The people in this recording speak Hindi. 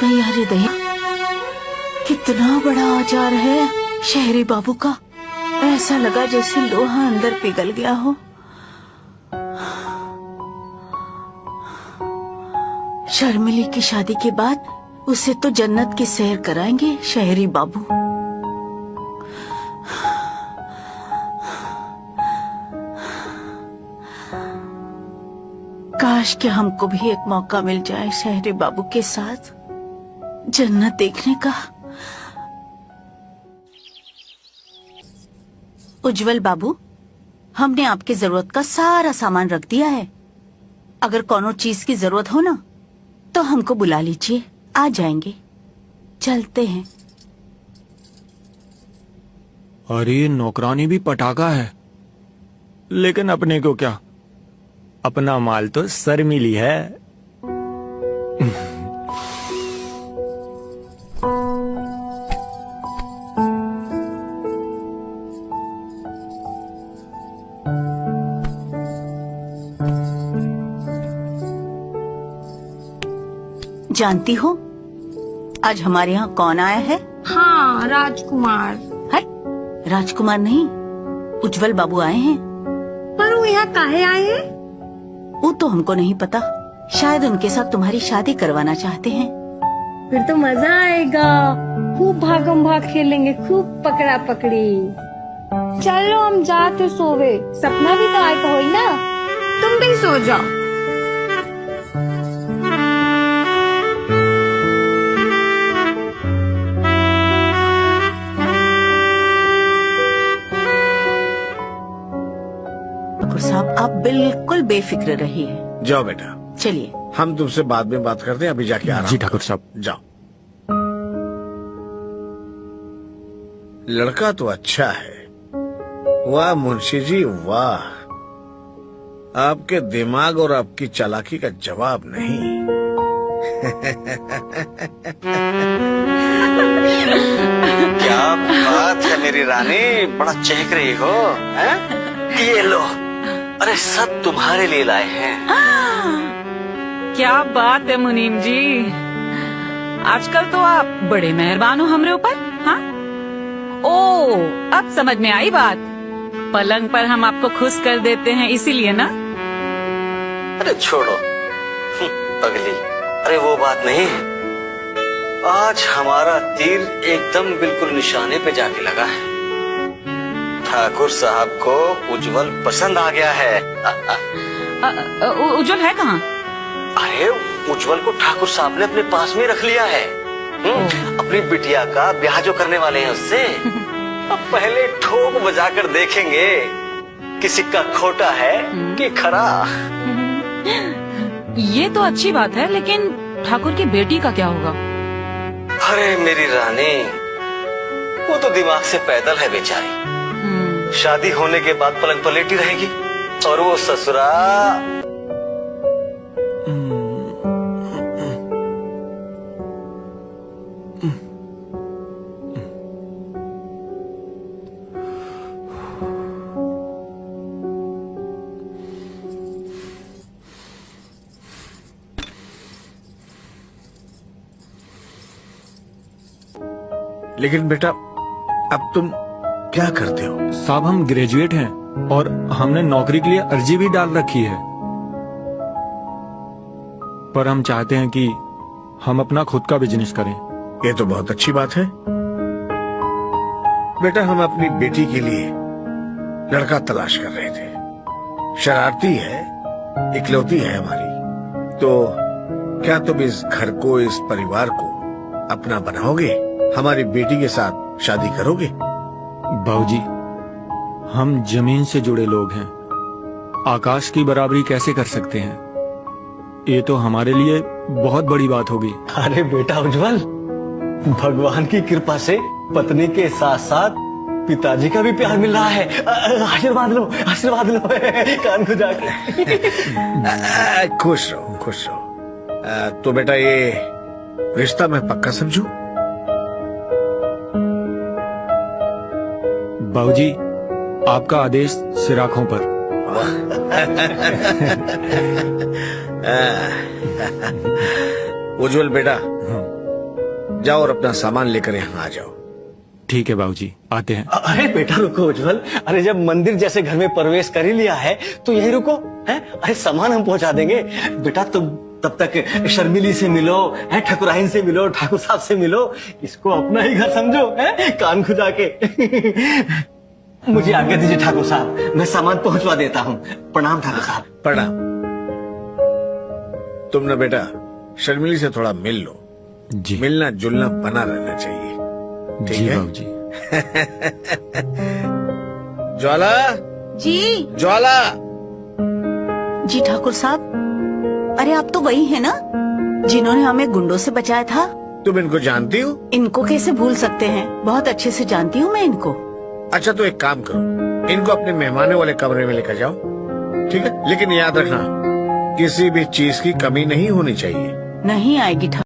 नहीं हृदय, कितना बड़ा आचार है शहरी बाबू का। ऐसा लगा जैसे लोहा अंदर पिघल गया हो। शर्मिली की शादी के बाद उसे तो जन्नत की सैर कराएंगे शहरी बाबू। काश कि हमको भी एक मौका मिल जाए शहरी बाबू के साथ जन्नत देखने का। उज्जवल बाबू, हमने आपकी जरूरत का सारा सामान रख दिया है। अगर कोनो चीज की जरूरत हो ना तो हमको बुला लीजिए, आ जाएंगे। चलते हैं। अरे नौकरानी भी पटाखा है, लेकिन अपने को क्या, अपना माल तो शर्मिली है। जानती हो आज हमारे यहाँ कौन आया है? हाँ, राजकुमार। है राजकुमार नहीं, उज्जवल बाबू आए हैं। पर वो यहाँ काहे आए हैं? वो तो हमको नहीं पता, शायद उनके साथ तुम्हारी शादी करवाना चाहते हैं। फिर तो मजा आएगा, खूब भागम भाग खेलेंगे, खूब पकड़ा पकड़ी। चलो हम जाते सोवे, सपना भी तो आएगा होई ना। तुम भी सो जाओ। साहब आप बिल्कुल बेफिक्र रहिए। जाओ बेटा, चलिए हम तुमसे बाद में बात करते हैं, अभी जाके आराम जी करो। ठाकुर साहब। जाओ। लड़का तो अच्छा है। वाह मुंशी जी वाह, आपके दिमाग और आपकी चालाकी का जवाब नहीं। क्या बात है मेरी रानी, बड़ा चहक रही हो हैं? ये लो, अरे सब तुम्हारे लिए लाए हैं। क्या बात है मुनीम जी, आजकल तो आप बड़े मेहरबान हो हमरे ऊपर। हाँ, ओ अब समझ में आई बात। पलंग पर हम आपको खुश कर देते हैं इसीलिए ना? अरे छोड़ो पगली, अरे वो बात नहीं। आज हमारा तीर एकदम बिल्कुल निशाने पे जाके लगा है। ठाकुर साहब को उज्जवल पसंद आ गया है। उज्जवल है कहाँ? अरे उज्जवल को ठाकुर साहब ने अपने पास में रख लिया है। अपनी बिटिया का ब्याह जो करने वाले हैं उससे। अब पहले ठोक बजाकर देखेंगे कि सिक्का खोटा है कि खरा। ये तो अच्छी बात है, लेकिन ठाकुर की बेटी का क्या होगा? अरे मेरी रानी, वो तो दिमाग से पैदल है बेचारी। शादी होने के बाद पलंग पर लेटी रहेगी और वो ससुरा। लेकिन बेटा अब तुम क्या करते हो? साहब हम ग्रेजुएट हैं और हमने नौकरी के लिए अर्जी भी डाल रखी है, पर हम चाहते हैं कि हम अपना खुद का बिजनेस करें। ये तो बहुत अच्छी बात है बेटा। हम अपनी बेटी के लिए लड़का तलाश कर रहे थे। शरारती है, इकलौती है हमारी। तो क्या तुम इस घर को, इस परिवार को अपना बनाओगे? हमारी बेटी के साथ शादी करोगे? बाबूजी, हम जमीन से जुड़े लोग हैं, आकाश की बराबरी कैसे कर सकते हैं? ये तो हमारे लिए बहुत बड़ी बात होगी। अरे बेटा उज्जवल, भगवान की कृपा से पत्नी के साथ साथ पिताजी का भी प्यार मिल रहा है। आशीर्वाद लो, आशीर्वाद लो कान को जाके। खुश रहो, खुश रहो। तो बेटा ये रिश्ता मैं पक्का समझूं? बाबूजी, आपका आदेश सिराखों पर। उज्जवल बेटा, जाओ और अपना सामान लेकर यहाँ आ जाओ। ठीक है बाबूजी, आते हैं। अरे बेटा रुको उज्जवल, अरे जब मंदिर जैसे घर में प्रवेश कर ही लिया है तो यही रुको है। अरे सामान हम पहुंचा देंगे। बेटा तुम तब तक शर्मिली से मिलो, है ठकुराइन से मिलो, ठाकुर साहब से मिलो, इसको अपना ही घर समझो, है कान खुजा के। मुझे आज्ञा दीजिए ठाकुर साहब, मैं सामान पहुंचवा देता हूँ। प्रणाम ठाकुर साहब। प्रणाम। तुम ना बेटा शर्मिली से थोड़ा मिल लो, जी मिलना जुलना बना रहना चाहिए। ठीक जी है? बाबूजी। ज्वाला, जी ज्वाला। जी ठाकुर साहब, अरे आप तो वही है ना जिन्होंने हमें गुंडों से बचाया था? तुम इनको जानती हो? इनको कैसे भूल सकते हैं, बहुत अच्छे से जानती हूँ मैं इनको। अच्छा तो एक काम करो, इनको अपने मेहमानों वाले कमरे में लेकर जाओ, ठीक है? लेकिन याद रखना किसी भी चीज की कमी नहीं होनी चाहिए। नहीं आएगी ठाकुर